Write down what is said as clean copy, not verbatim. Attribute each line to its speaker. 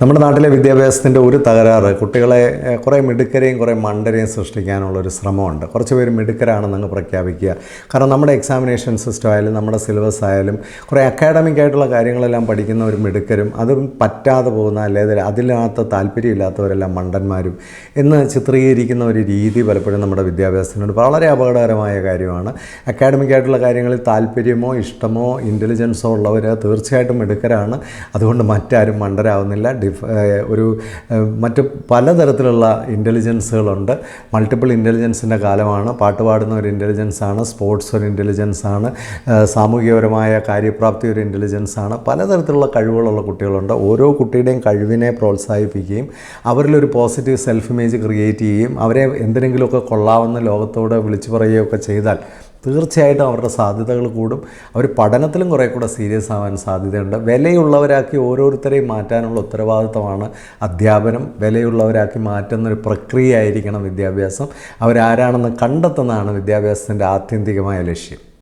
Speaker 1: നമ്മുടെ നാട്ടിലെ വിദ്യാഭ്യാസത്തിൻ്റെ ഒരു തകരാറ് കുട്ടികളെ കുറേ മിടുക്കരെയും കുറേ മണ്ടരെയും സൃഷ്ടിക്കാനുള്ളൊരു ശ്രമമുണ്ട്. കുറച്ച് പേര് മിടുക്കരാണെന്നങ്ങ് പ്രഖ്യാപിക്കുക. കാരണം നമ്മുടെ എക്സാമിനേഷൻ സിസ്റ്റം ആയാലും നമ്മുടെ സിലബസ് ആയാലും കുറേ അക്കാഡമിക് ആയിട്ടുള്ള കാര്യങ്ങളെല്ലാം പഠിക്കുന്ന ഒരു മിടുക്കരും അതും പറ്റാതെ പോകുന്ന അല്ലെങ്കിൽ അതിനകത്ത് താല്പര്യമില്ലാത്തവരെല്ലാം മണ്ടന്മാരും എന്ന് ചിത്രീകരിക്കുന്ന ഒരു രീതി പലപ്പോഴും നമ്മുടെ വിദ്യാഭ്യാസത്തിനുണ്ട്. വളരെ അപകടകരമായ കാര്യമാണ്. അക്കാഡമിക് ആയിട്ടുള്ള കാര്യങ്ങളിൽ താല്പര്യമോ ഇഷ്ടമോ ഇൻ്റലിജൻസോ ഉള്ളവർ തീർച്ചയായിട്ടും മിടുക്കരാണ്. അതുകൊണ്ട് മറ്റാരും മണ്ടരാവുന്നില്ല. മറ്റ് പലതരത്തിലുള്ള ഇൻ്റലിജൻസുകളുണ്ട്. മൾട്ടിപ്പിൾ ഇൻ്റലിജൻസിൻ്റെ കാലമാണ്. പാട്ട് പാടുന്ന ഒരു ഇൻ്റലിജൻസാണ്, സ്പോർട്സ് ഒരു ഇൻ്റലിജൻസാണ്, സാമൂഹികപരമായ കാര്യപ്രാപ്തി ഒരു ഇൻ്റലിജൻസാണ്. പലതരത്തിലുള്ള കഴിവുകളുള്ള കുട്ടികളുണ്ട്. ഓരോ കുട്ടിയുടെയും കഴിവിനെ പ്രോത്സാഹിപ്പിക്കുകയും അവരിലൊരു പോസിറ്റീവ് സെൽഫ് ഇമേജ് ക്രിയേറ്റ് ചെയ്യുകയും അവരെ എന്തിനെങ്കിലുമൊക്കെ കൊള്ളാവുന്ന ലോകത്തോട് വിളിച്ചു പറയുകയൊക്കെ ചെയ്താൽ തീർച്ചയായിട്ടും അവരുടെ സാധ്യതകൾ കൂടും. അവർ പഠനത്തിലും കുറേ കൂടെ സീരിയസ് ആവാൻ സാധ്യതയുണ്ട്. വിലയുള്ളവരാക്കി ഓരോരുത്തരെയും മാറ്റാനുള്ള ഉത്തരവാദിത്തമാണ് അധ്യാപനം. വിലയുള്ളവരാക്കി മാറ്റുന്നൊരു പ്രക്രിയ ആയിരിക്കണം വിദ്യാഭ്യാസം. അവരാരാണെന്ന് കണ്ടെത്തുന്നതാണ് വിദ്യാഭ്യാസത്തിൻ്റെ ആത്യന്തികമായ ലക്ഷ്യം.